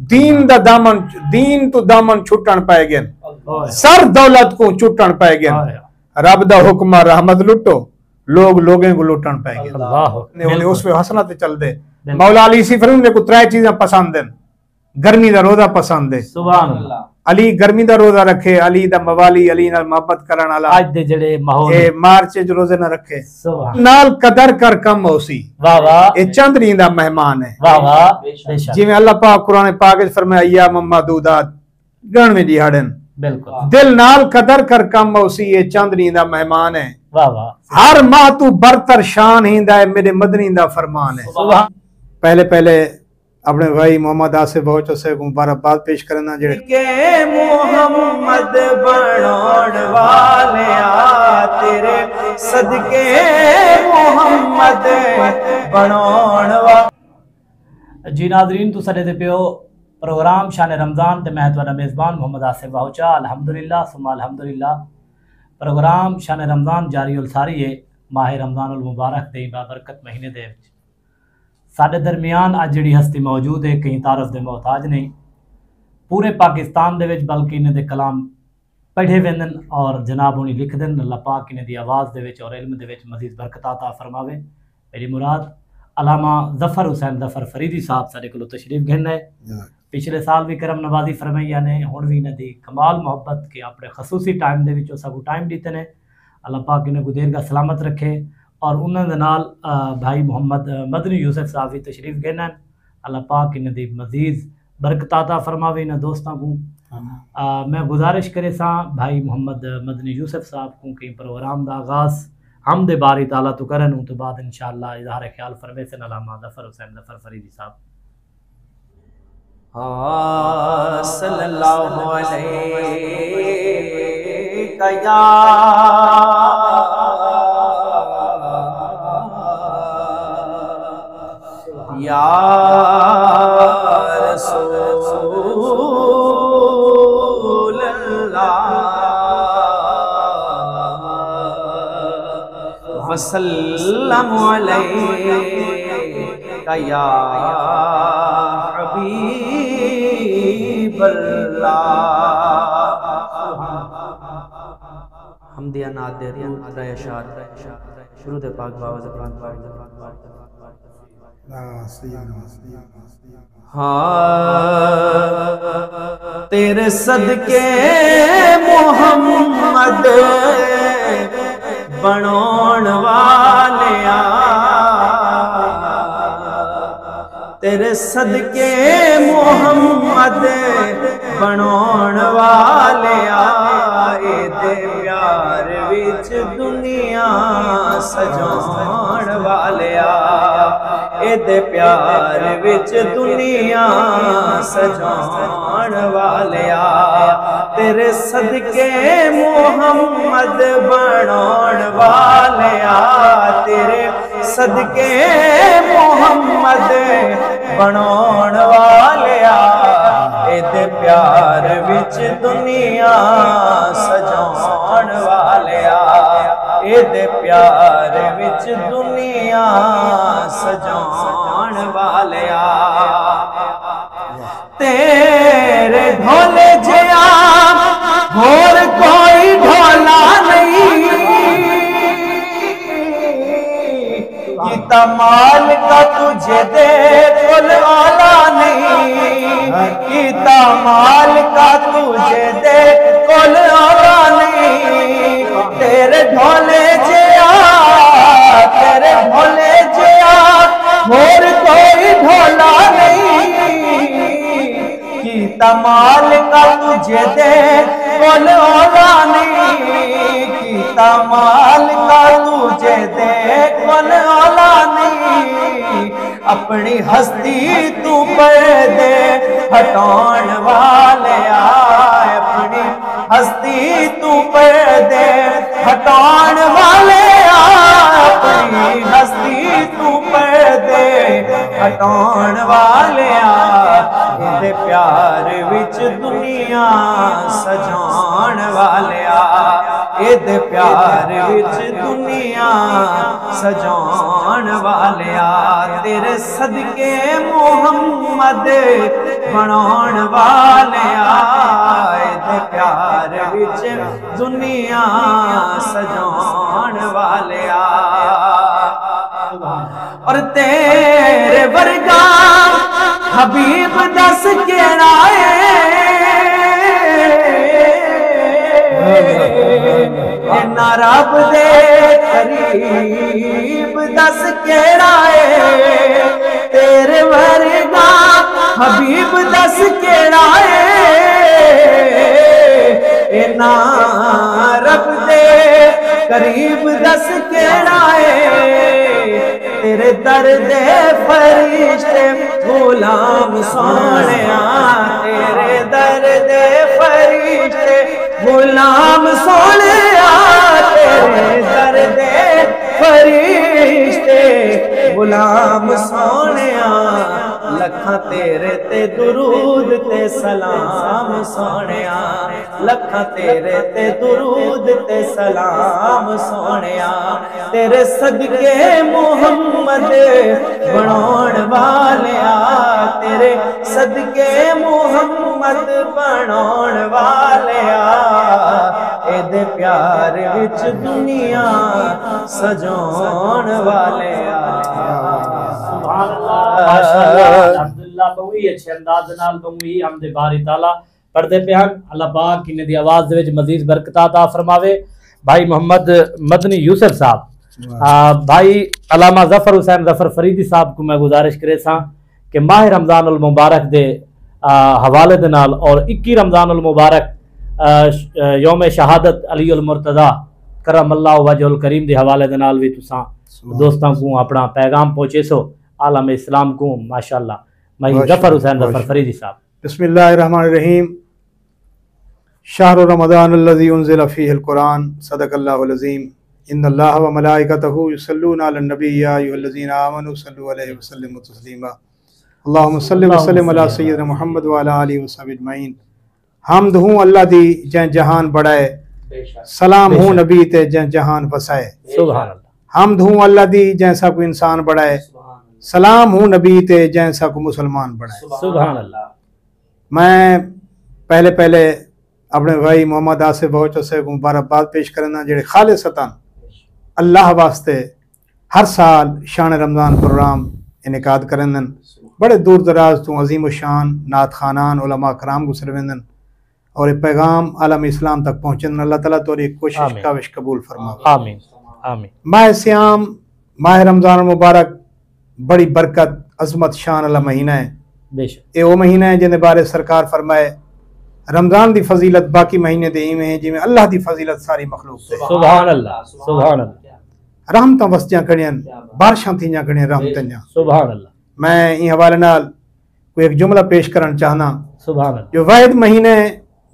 दीन दा दामन, दीन तो दामन छुटन पै गए, सर दौलत को छुटन पै गए। रब दा हुक्म रहमत लुटो, लोग लोगों को लुटन पै गए। उस पे हसना ते चल दे। मौला अली सी फरमांदे को त्रै चीज़ां पसंद हैं। गर्मी दा रोजा पसंद है, सुभान अल्लाह। अली गर्मी दा रोजा रखे, अली दा मवाली, अली नाल मोहब्बत करन वाला आज दे जेड़े माहौल ए मार्च च रोजे ना रखे, सुभान नाल कदर कर कम होसी। वाह वाह, ए चंद्री दा मेहमान है। वाह वाह, जिवें अल्लाह पाक कुरान पाक च फरमाया या ममदूदात गणवे दिहाड़न, बिल्कुल दिल नाल कदर कर कम होसी, ए चंद्री दा मेहमान है। वाह वाह, हर माह तू बरतर शान हिंदा है, मेरे मदनी दा फरमान है। सुभान। पहले पहले अपने भाई मोहम्मद आसिफ बहुत से मुबारकबाद पेश करना जेड़े के मोहम्मद बनौण वाले आ, तेरे सदके मोहम्मद बनौण वाले। जी नाज़रीन, तो सदे दे पियो प्रोग्राम शान रमज़ान ते मैं तुहाडा मेज़बान मोहम्मद आसिफ वाहुचा। अल्हम्दुलिल्लाह सुम्मा अल्हम्दुलिल्लाह, प्रोग्राम शान रमज़ान जारी उल सारी है माह रमज़ान उल मुबारक दे बाबरकत महीने दे विच साडे दरमियान अज जिहड़ी हस्ती मौजूद है, कहीं तारफ दे मोहताज नहीं, पूरे पाकिस्तान दे विच बल्कि इन्हां दे कलाम पढ़े वेंदन और जनाब उन्हें लिख देन। अल्लाह पाक इन्हां दी आवाज़ दे विच और इल्म दे विच मज़ीद बरकत अता फरमावे। मेरी मुराद अलामा ज़फ़र हुसैन ज़फ़र फरीदी साहब साडे कोल तशरीफ घेन है। पिछले साल भी करम नवाजी फरमाइया ने, हुण भी इन्हां दी कमाल मोहब्बत के अपने खसूसी टाइम दे विच सबको टाइम दिते ने। अल्लाह पाक इन्हां को देर का सलामत रखे और उन्होंने नाल भाई मोहम्मद मदनी यूसुफ साहब भी तशरीफ घेन। अल्लाह पाक इन्हां दी मज़ीद बरकत अता फरमावे इन्हां दोस्तां को। मैं गुजारिश करे सा भाई मोहम्मद मदनी यूसुफ साहब को कि प्रोग्राम का आगाज़ हम दे बारी ताला तो करन, तो बाद इंशाअल्लाह इज़हार ख्याल फरमे से अलामा ज़फ़र हुसैन ज़फ़र फरीदी साहब। सल्लल्लाहु अलैहि या या रसूल अल्लाह वसल्लम अलैका या हबीब अल्लाह। हमदिया नात दे शुरू दे पाक बावज़ हाँ तेरे सदके मोहम्मद बनौण वाले आ, तेरे सदके मोहम्मद बनौण वाले आए दे प्यार विच दुनिया सजाउण वाले आ, एदे प्यार विच दुनिया सजाउण वाले आ, तेरे सदके मोहम्मद बनौण वाले आ, तेरे सदके मोहम्मद बनौण वाले आ, एदे प्यार विच दुनिया सजाउण वाले आ, एदे प्यार विच दुनिया सजाउण वाले आ, तेरे ढोले जिया होर कोई ढोला नहीं, गीता माल का तुझे दे कुल आला नहीं, गीता माल का तुझे दे कुल आला नहीं, तेरे ढोले जिया तेरे ढोले जिया और कोई ढोला नहीं, गीता माल का तुझे दे कुल आला नहीं, गीता माल का तुझे दे कुल आला नहीं, अपनी हस्ती तू पर्दे हटाउण वाले आए, अपनी हस्ती तू पर्दे हटाउण वाले आए, अपनी हस्ती तू पर्दे हटाउण वाले आए, इहदे प्यार विच दुनिया सजाउण वाले आ, एदे प्यार विच दुनिया सजाउण वालिया तेरे सदके मुहम्मद बनाउण वालिया एदे प्यार विच दुनिया सजाउण वालिया और तेरे वर्गा हबीब दस केड़ा ना रब दे करीब दस केड़ा तेरे वर्गा हबीब दस केड़ा ना रब दे करीब दस केड़ा तेरे दर दे फरिश्ते गुलाम सोनिया तेरे दर दे फरिश्ते गुलाम सोनिया तेरे दर दे फरिश्ते गुलाम सोनिया लखा तेरे ते दुरूद ते सलाम सोनिया लखा तेरे ते दुरूद ते सलाम सोनिया तेरे सदके मुहम्मद बनाउण वालिया तेरे सदके मुहम्मद बनाउण वालिया एदे प्यार विच दुनिया सजाउण वालिया अब्दुल्लाह बंगी अच्छे अंदाज नाल बंगी हमदे बारी ताला पढ़दे पे हन अल्लाह पाक इन्हां दी आवाज दे विच मजीद बरकत अता फरमावे। भाई मोहम्मद मदनी यूसुफ साहब भाई अलामा जफर हुसैन जफर फरीदी साहब को मैं गुजारिश करे सा कि माह रमजान उल मुबारक दे हवाले दे नाल और 21 रमजान उल मुबारक यौम शहादत अली उल मुर्तज़ा करमल्लाहु वजहुल करीम दे हवाले दे नाल भी तुसां दोस्तां को अपना पैगाम पहुंचे सो आलम इस्लाम को माशाअल्लाह भाई जफर हुसैन जफर फरीदी साहब। बिस्मिल्लाहिर्रहमानिर्रहीम शहर रमज़ान अल्लज़ी उन्ज़िला फ़ीहिल कुरान सदक़ल्लाहुल अज़ीम इन्नल्लाह व मलाइकतहु युसल्लूना अलन नबी या अय्युहल्लज़ीना आमनू सल्लु अलैहि व सल्लिमू तस्लीमा अल्लाहुम्मा सल्लि व सल्लिम अला सय्यिदिना मुहम्मद व अला आलिहि व सहबिहि अजमईन। हमद हूँ अल्लाह दी जै जहान बढ़ाए सलाम हूँ नबी ते जै जहान वसाए सुभान अल्लाह। हमद हूँ अल्लाह दी जैसा को इंसान बढ़ाए सलाम हूँ नबी ते जैसा को मुसलमान बढ़ाए सुभान अल्लाह। मैं पहले पहले अपने भाई मोहम्मद आसिफ बहुत से मुबारकबाद पेश करना जेड़े खालिसतन अल्लाह वास्ते हर साल शान रमज़ान प्रोग्राम इनेकाद करन बड़े दूर दराज तो अजीम शान नात खानान उलमा कराम गुजर वेंदन और पैगाम आलम इस्लाम तक पहुँचन अल्लाह ताला तोरी कोशिश काविश कबूल फरमा आमीन आमीन। माह सियाम माह रमज़ान मुबारक बड़ी बरकत अजमत शान अल्लाह महीना है बेशक ये वो महीना है जिन्हें बारे सरकार फरमाए रमज़ान दी फजीलत बाकी महीने दे इवें है जिवें अल्लाह दी फजीलत सारी मखलूक से सुभान अल्लाह सुभान अल्लाह। रहमतां वसदियां कड़ियां बारिशां थीयां कड़ियां रहमतां सुभान अल्लाह। मैं इन हवाले नाल कोई एक जुमला पेश करना चाहना सुभान अल्लाह। जो वाहिद महीने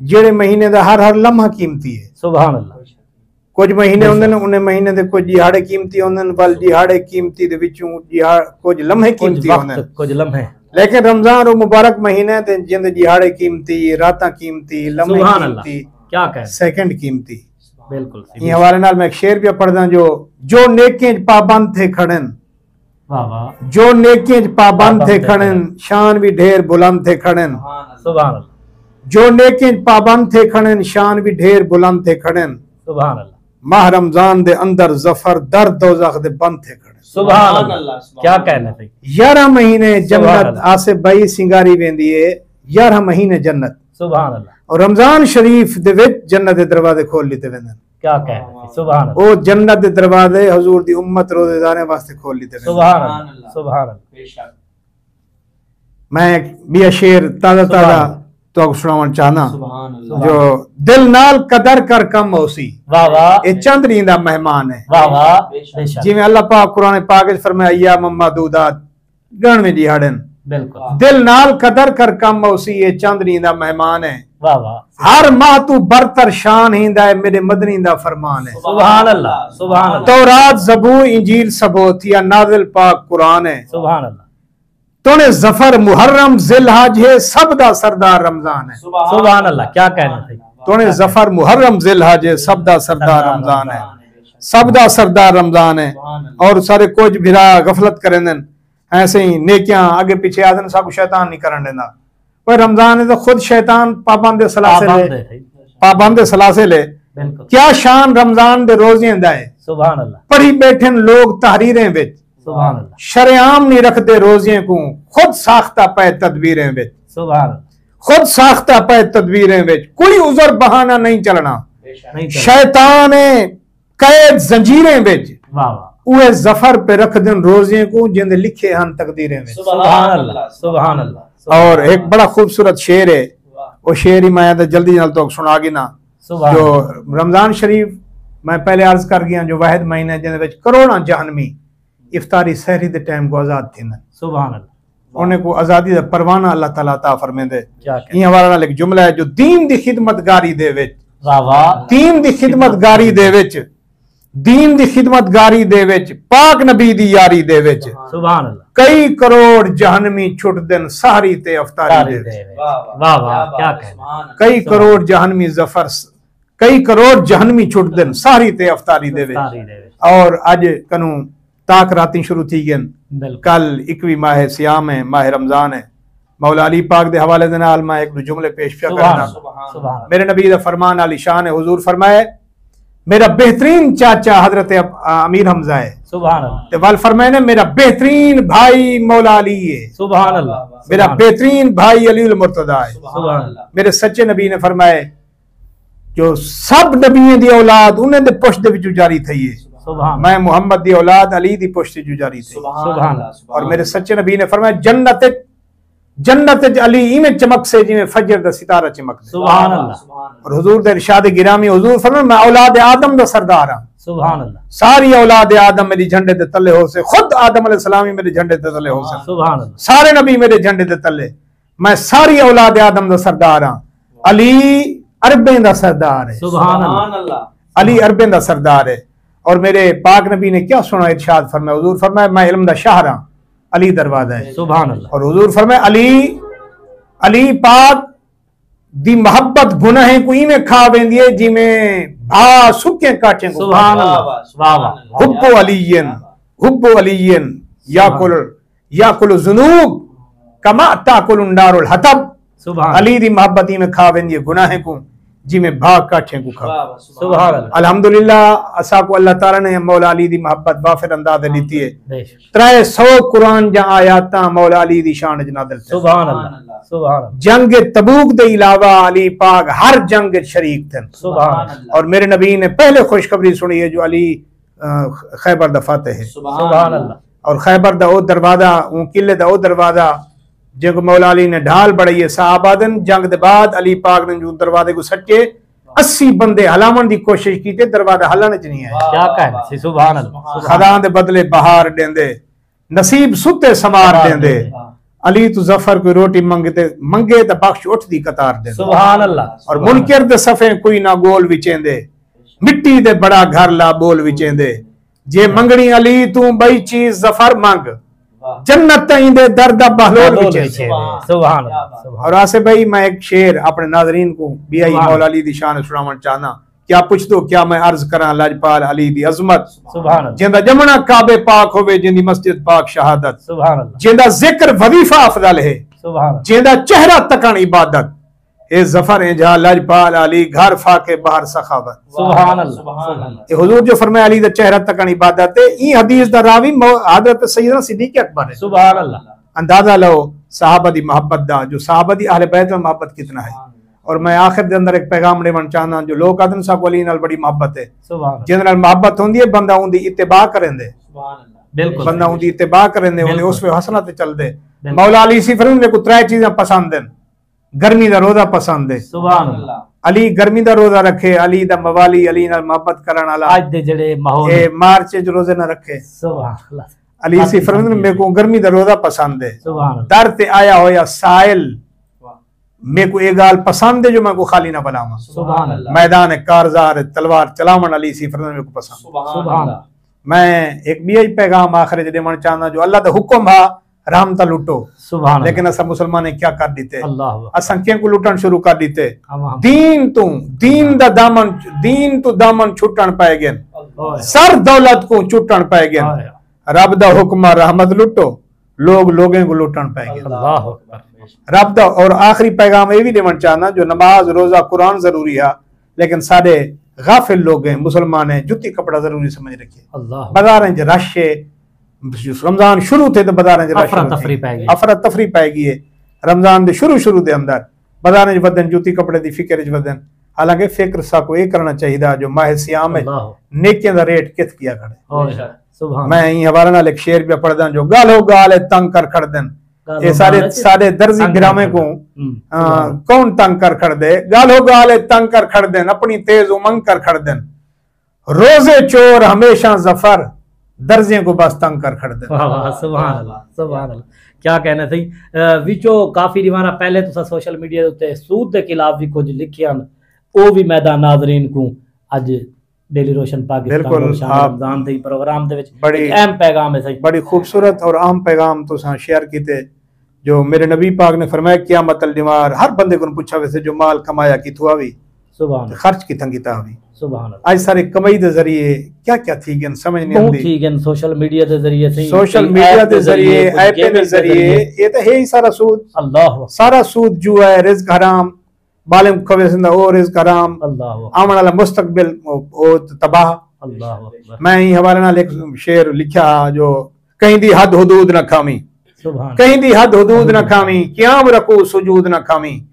जेड़े महीने दा हर हर लम्हा कीमती है सुभान अल्लाह। कुछ महीने होंदे ने उन्हें महीने दे कुछ दिहाड़े कीमती होंदे ने बल दिहाड़े कीमती दे विचों कुछ लम्हे कीमती होंदे कुछ लम्हे लेकिन रमज़ान और मुबारक महीने ते जिंद दिहाड़े कीमती रातां कीमती लम्हे कीमती क्या कह सेकंड कीमती बिल्कुल इन हवाले नाल मैं एक शेर भी पढ़दा जो नेकियां च पाबंद थे खड़न वाह वाह जो नेकियां च पाबंद थे खड़न शान भी ढेर बुलंद थे खड़न सुभान अल्लाह। जो नेकियां च पाबंद थे खड़न शान भी ढेर बुलंद थे खड़न सुभान अल्लाह। माह रमज़ान दे अंदर जफर दर दोज़ख दे बंद थे खड़न सुभान अल्लाह। क्या कहना भाई 11 महीने जन्नत आसे बई सिंगारी वेंदी है 11 महीने जन्नत सुभान अल्लाह। और रमज़ान शरीफ दे विच जन्नत दे दरवाजे खोल लीते वेंदन क्या कहना सुभान अल्लाह। ओ जन्नत दे दरवाजे हुजूर दी उम्मत रोजेदारे वास्ते खोल लीते वेंदन सुभान अल्लाह सुभान अल्लाह। बेशक मैं बिया शेर ताजा ताजा तो सुनावन चाहना जो दिल नाल कदर कर कम होसी वाह वाह ये चंद्री दा मेहमान है वाह वाह बेशक जिवें अल्लाह पाक कुरान पाक विच फरमाया अय्याम मअदूदात गणवे दिहाड़न बिल्कुल दिल नाल कदर कर कम होसी ये चंद्री दा मेहमान है वाह वाह हर माह तू बरतर शान हिंदा है मेरे मदनी दा फरमान है सुभान अल्लाह सुभान अल्लाह। तौरात ज़बूर इंजील सबूत या नाज़िल पाक कुरान है सुभान अल्लाह। तोने जफर मुहर्रम जिलहज है सब दा सरदार रमजान है सुभान अल्लाह। क्या कहना भाई तोने जफर मुहर्रम जिलहज सबदा सरदार रमजान है, सबदा सरदार रमजान है। और सारे कुछ भिरा गफलत करें ऐसे ही नेकियां आगे पीछे आदन सब शैतान नहीं करन देना। पर रमजान है तो खुद शैतान पाबंद सलासे ले क्या शान रमजान दे रोज़ियां दा है। सुभान अल्लाह। पढ़ी बैठे लोग तहरीरें विच सुभान अल्लाह। शरेआम नहीं रखते रोज़ियां को, खुद साख्ता पे तदबीरें विच, सुभान अल्लाह। खुद साख्ता पे तदबीरें विच कोई उज़र बहाना नहीं चलना। शैतान कैद जंजीरें विच वाह वाह उहे जफर पे रख दिन रोज़ियां को जिंदे लिखे हन तकदीरें विच। सुभान अल्लाह सुभान अल्लाह। और एक बड़ा खूबसूरत शेर है, वो शेर ही मैं तो जल्दी नाल तो सुना गी ना। जो रमजान शरीफ मैं पहले अर्ज कर गया जो वाहिद महीना जिंदे विच करोड़ां जहनमी इफ्तारी सहरी दे टाइम को आजाद थींदन। सुभान अल्लाह। उन्हें को आजादी दा परवाना अल्लाह ताला अता फरमांदे। क्या ई हवाले नाल एक जुमला है जो दीन दी खिदमतगारी दे विच, वाह वाह, दीन दी खिदमतगारी दे विच, दीन दी खिदमतगारी दे विच, पाक नबी दी यारी दे विच सुभान अल्लाह कई करोड़ जहनमी छुट दिन सहरी ते अफ्तारी दे विच। वाह वाह क्या कहना। कई करोड़ जहनमी जफर, कई करोड़ जहनमी छुट दिन सहरी ते अफ्तारी दे विच। और अज कनु ताक राती शुरू थी गन, कल 21 माह सियाम है, माह रमजान है। मौला अली पाक दे हवाले दे नाल मैं एक दो जुमले पेश पिया करना। मेरे नबी दा फरमान आली शान है, हुजूर फरमाए मेरा बेहतरीन चाचा हजरत अमीर हमजा है, सुभान अल्लाह। ते वाल फरमाए ने मेरा बेहतरीन भाई मौला अली है, सुभान अल्लाह। मेरा बेहतरीन भाई अली उल मुर्तदा है, सुभान अल्लाह। मेरे सच्चे नबी ने फरमाए जो सब नबियों दी औलाद उन्हें दे पुश्त दे विचों जारी थई है, मैं मोहम्मद दी औलाद अली दी पुश्त दी जारी थी। सुभान अल्लाह। और मेरे सच्चे नबी ने फरमाया जन्नत जन्नत अली इमें चमक से जिमें फजर दा सितारा चमक दे। सुभान अल्लाह। और हुजूर दे इरशाद गिरामी हुजूर फरमाया मैं औलाद आदम दा सरदार हां, सुभान अल्लाह। सारी औलाद आदम मेरी झंडे दे तले हो से, खुद आदम अलैहिस्सलाम मेरे झंडे दे तले हो से, सुभान अल्लाह। सारे नबी मेरे झंडे दे तले, मैं सारी औलाद आदम दा सरदार हां। अली अरबें दा सरदार है, सुभान अल्लाह। अली अरबें दा सरदार है। और मेरे पाक नबी ने क्या सुना इरशाद फरमाया, हुजूर फरमाया मैं इल्म दा शाहर हां, अली दरवाजा है, सुभान अल्लाह। और हुजूर फरमाया अली पाक दी मोहब्बत गुनाह कोई में खा वेंदी है जिमें भा सुके काटे को। सुभान अल्लाह। वाह वाह। हुब्बु अलियन याकुल जुनूब कमा ताकुल नारुल हतब। सुभान अली दी मोहब्बत में खा वेंदी है गुनाह को जिमें भाग काटे को खा। सुभान अल्लाह। अल्हम्दुलिल्लाह असा को अल्लाह ताला ने मौला अली दी मोहब्बत वाफिर अंदाज दी है। 300 कुरान जा आयाता मौला अली दी शान च नाज़िल। सुभान अल्लाह। सुभान अल्लाह। जंग तबूक दे अलावा अली पाक हर जंग शरीक थे। सुभान अल्लाह। और मेरे नबी ने पहले खुशखबरी सुनी है जो अली खैबर दा फातह है। सुभान अल्लाह। और खैबर दा ओ दरवाजा ऊ किले दा ओ दरवाजा जो मौला अली ने ढाल बढ़ाई है साहबादन जंग दे बाद अली पाक ने जो दरवाजे को सच्चे 80 बंदे हलावन दी कोशिश की थे, दरवाजा हलाने च नहीं आया। क्या कहना सी। सुभान अल्लाह। खदा दे बदले बहार देंदे, नसीब सुते समार देंदे। अली तू जफर कोई रोटी मंगे तो बख्श उठ दी कतार दे। सुभान अल्लाह। और मुनकर दे सफे कोई ना गोल विचेंदे, मिट्टी दे बड़ा घर ला बोल विचेंदे। जे मंगनी अली तू बई चीज जफर मंग, जन्नत दे दर्द बहलोल विचे। सुभान अल्लाह। और आसे भाई मैं एक शेर अपने नाजरीन को बीआई मौला अली दी शान सुनावन चाहना। क्या पूछ दो क्या मैं अर्ज करा लाजपाल अली दी अजमत। सुभान अल्लाह। जिंदा जमना काबे पाक होवे, जिंदी मस्जिद पाक शहादत। सुभान अल्लाह। जिंदा जिक्र वजीफा अफजल है, सुभान। जिंदा चेहरा तकन इबादत। ए जफर है जहां लाजपाल अली घर फाके बाहर सखावत। सुभान अल्लाह। ए हुजूर जो फरमाया अली दा चेहरा तकन इबादत है, ई हदीस दा रावी हजरत सैयदना सिद्दीक अकबर है। सुभान अल्लाह। अंदाजा लो साहबा दी मोहब्बत दा, जो साहबा दी अहले बैत में मोहब्बत कितना है। और मैं आखिर दे अंदर एक पैगाम देना चाहना जो लोग आदन सा को अली नाल बड़ी मोहब्बत है। सुभान। जिंदे नाल मोहब्बत होंदी है बंदा उंदी इत्तिबा करेंदे। सुभान अल्लाह। बिल्कुल बंदा उंदी इत्तिबा करेंदे, उन्हें उस पे हसना ते चल दे। मौला अली सी फरमान मेरे को 3 चीजें पसंद हैं। गर्मी दा रोजा पसंद है, सुभान अल्लाह। अली गर्मी दा रोजा रखे, अली दा मवाली अली नाल मोहब्बत करन वाला आज दे जड़े माहौल ए मार्च च रोजे ना रखे। सुभान अल्लाह। अली सी फरमान मेरे को गर्मी दा रोजा पसंद है। सुभान अल्लाह। दर ते आया होया साइल मेरे को एक गाल पसंद है जो मैं को खाली ना बनावा। सुभान अल्लाह। मैदान कारजार तलवार चलावन अली सी फरमान मेरे को पसंद। सुभान अल्लाह। मैं एक भी पैगाम आखिर देवन चाहना जो अल्लाह दा हुक्म हा रहमत लुटो। सुभान लेकिन असा मुसलमान ने क्या कर दीते, अल्लाह असा क्या को लुटन शुरू कर दीते। अल्लाह दीन दा दामन, दीन तो दामन छुटन पाए गए, सर दौलत को छुटन पाए गए। रब दा हुक्म रहमत लुटो, लोग लोगों को लुटन पाए गए। अल्लाह रब दा और आखिरी पैगाम ये भी देवन चाहना, जो नमाज रोजा कुरान जरूरी है, लेकिन सारे गाफिल लोग हैं, मुसलमान हैं, जुत्ती कपड़ा जरूरी समझ रखिए। बाजार च रश है, रमजान शुरू थे तो बाजार अफरा तफरी पाएगी है। रमजान दे शुरू दे अंदर बाजार च वदन, जुत्ती कपड़े की फिक्र च वदन। हालांकि फिक्र साको ये करना चाहिए जो माह सियाम है नेकियां दा रेट कित किया खड़े। मैं यही हवाले नाल एक शेर भी पढ़दा, जो गालो गाल तंग कर खड़ देन, ये सारे दर्जी गिरामे को कौन तंग कर खड़ दे। गालो गाल तंग कर खड़ देन, अपनी तेज उमंग कर खड़ देन। रोजे चोर हमेशा जफर, दर्जे को बस तंग कर खड़ देन। सुभान अल्लाह, सुभान अल्लाह। क्या कहना सही विचो काफी रिवाना पहले तो सोशल मीडिया उत्ते सूद के खिलाफ भी कुछ लिखिया, वो भी मैदान नाज़रीन को अज डेली रोशन पाकिस्तान रमजान दे प्रोग्राम दे विच बड़ी अहम पैगाम है सही, बड़ी खूबसूरत और अहम पैगाम तो शेयर कीते। जो मेरे नबी पाक ने फरमाया क़यामत दीवार हर बंदे को पूछा वैसे जो माल कमाया कि थुआ भी सुभान खर्च की तंगीता भी सुभान अल्लाह। आज सारे कमाई दे जरिए क्या क्या थी गन समझ नहीं आती, ठीक है सोशल मीडिया दे जरिए सही, सोशल मीडिया दे जरिए ऐप दे जरिए ये तो है ही सारा सूद। अल्लाह सारा सूद जो है रिज़्क हराम, बालिम खवेसिंदा ओ रिज़्क हराम, अल्लाह आमन वाला मुस्तकबिल ओ तबाह। अल्लाह मैं ही हवाले नाल एक शेर लिखा, जो कहीं दी हद हुदूद न खामी, कहीं दी हद हुदूद न खामी, क़याम रकू सुजूद न खामी,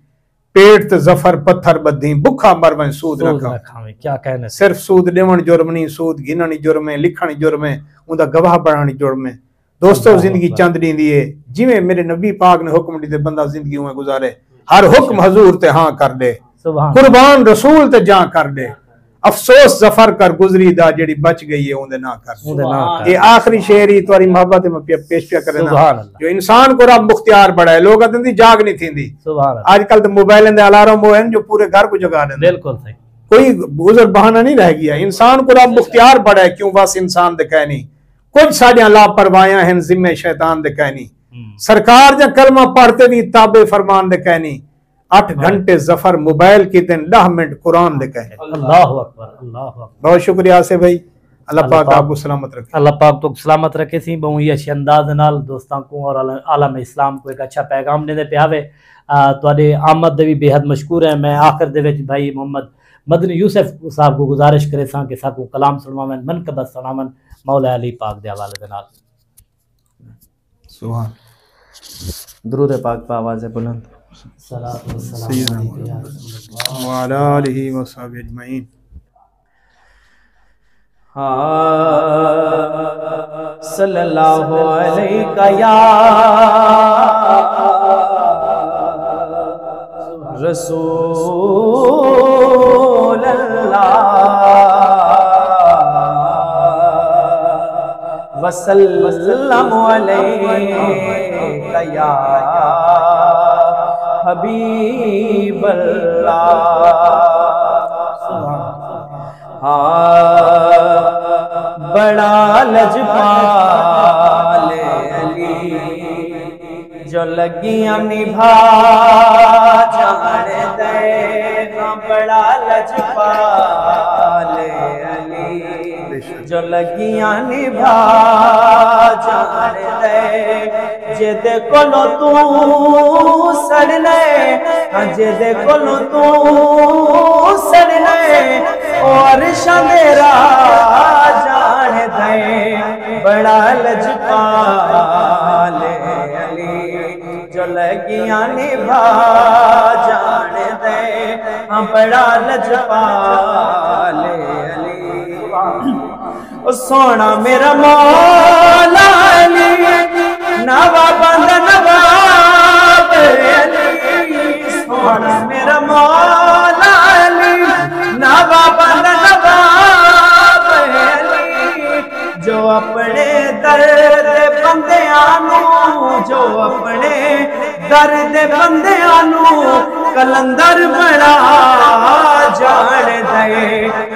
पेट ते जफर पत्थर बद्धी, भुखा मर वै सूद न खामी। क्या कहने, सिर्फ सूद देवण जुर्म नहीं, सूद गिननी जुर्म है, लिखनी जुर्म है, उनका गवाह बनानी जुर्म है। दोस्तों जिंदगी चंद दी दी है, जिवें मेरे नबी पाक ने हुक्म दी बंदा जिंदगी में गुजारे, हर हुक्म हजूर ते हाँ कर दे, कुर्बान रसूल ते जा कर दे, अफसोस जफर कर गुजरी दा जेड़ी बच गई है उनदे ना कर। ये आखिरी शेर ही तुम्हारी मोहब्बत में पेश किया करे ना, जो इंसान को रब मुख्तियार बड़ा है। लोग आते जाग नहीं थी, आजकल तो मोबाइल दे अलार्म वो हैं जो पूरे घर को जगा देंगे। बिल्कुल सही, कोई गुजर बहाना नहीं रह गया। इंसान को रब मुख्तियार बड़ा है, क्यों बस इंसान दे कहनी कुछ साडियां लापरवाहियां हैं, जिम्मे शैतान दे कहनी। सरकार जा कलमा पढ़ते भी ताबे फरमान दे कहनी, 8 घंटे जफर मोबाइल की दिन 10 मिनट कुरान दे कहे। अल्लाह अकबर, अल्लाह अकबर। बहुत शुक्रिया से भाई, अल्लाह पाक आपको सलामत रखे, अल्लाह पाक तो सलामत रखे सी। बहु ही अच्छे अंदाज नाल दोस्तां को और आलम इस्लाम को एक अच्छा पैगाम देने पे आवे। तुहाडे आमद दे भी बेहद मशकूर है। मैं आखिर दे विच भाई मोहम्मद मदनी यूसुफ साहब को गुजारिश करे सा कि साकू कलाम सुनावन, मनकबत सुनावन मौला अली पाक दे हवाले दे नाल। सुभान दुरूद पाक पे आवाज़ बुलंद सल्लल्लाहु अलैका या रसूल अल्लाह वसल्लम अलैका या हबीब अल्लाह। बड़ा लजपाल अली जो लगियां निभा जान दे, बड़ा लजपाल अली जो लगियां निभा जान दे। जेदे कोलो तू सड़ने, जेदे कोलो तू सड़ने और शमेरा जान दे, बड़ा लजपाल अली जो लगियां निभा जान दे, बड़ा लजपाल अली। सोना मेरा मौला अली, नवा बंद नवाब अली, सोना मेरा मौला अली, नवा बंद नवाब अली, जो अपने दर्द बंदियां नू, जो अपने दर्द बंदियां नू कलंदर बड़ा जान दे,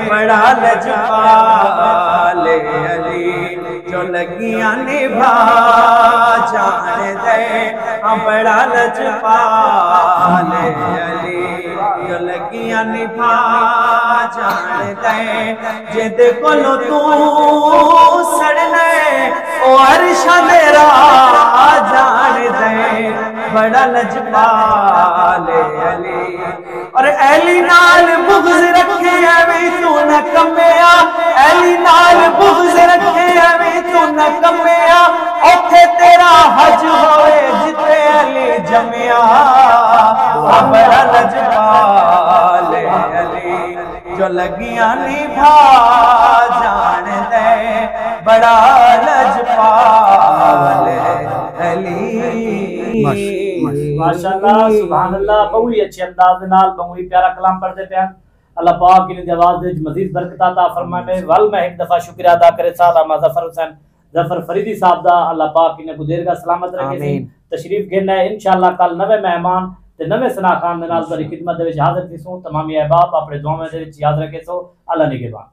बड़ा लजपाल अली जो लगियां निभा जान दे बड़ा लजपाल अली जो लगियां निभा जान दे जिद कोलो तू सड़ने ओ अरशा दे राह जान दे बड़ा लजपाल अली और अली नाल बुग़्ज़ रखे एवें तू न कमिया अली नाल बुग़्ज़ रखे एवें तू न कमिया ओथे तेरा हज होए जिते अली जमिया बड़ा लजपाल अली जो लगियां निभा जान दे बड़ा लजपाल अली। माशाअल्लाह सुभान अल्लाह बहुत ही अच्छे अंदाज दे नाल बहुत ही प्यारा कलाम पढ़दे पे अल्लाह पाक इन दी आवाज दे मजीद बरकत अता फरमावे। वल मैं एक दफा शुक्रिया अदा करे साहब जफर हुसैन जफर फरीदी साहब दा अल्लाह पाक इन्हें गुदेरगा सलामत रखे सी तशरीफ गिरना है इंशाअल्लाह कल नवे मेहमान ते नवे सना खान दे नाल बड़ी खिदमत दे विच हाजिर थिसू तमाम अहबाब अपने दुआवां दे विच याद रखे सो अल्लाह निगहबान।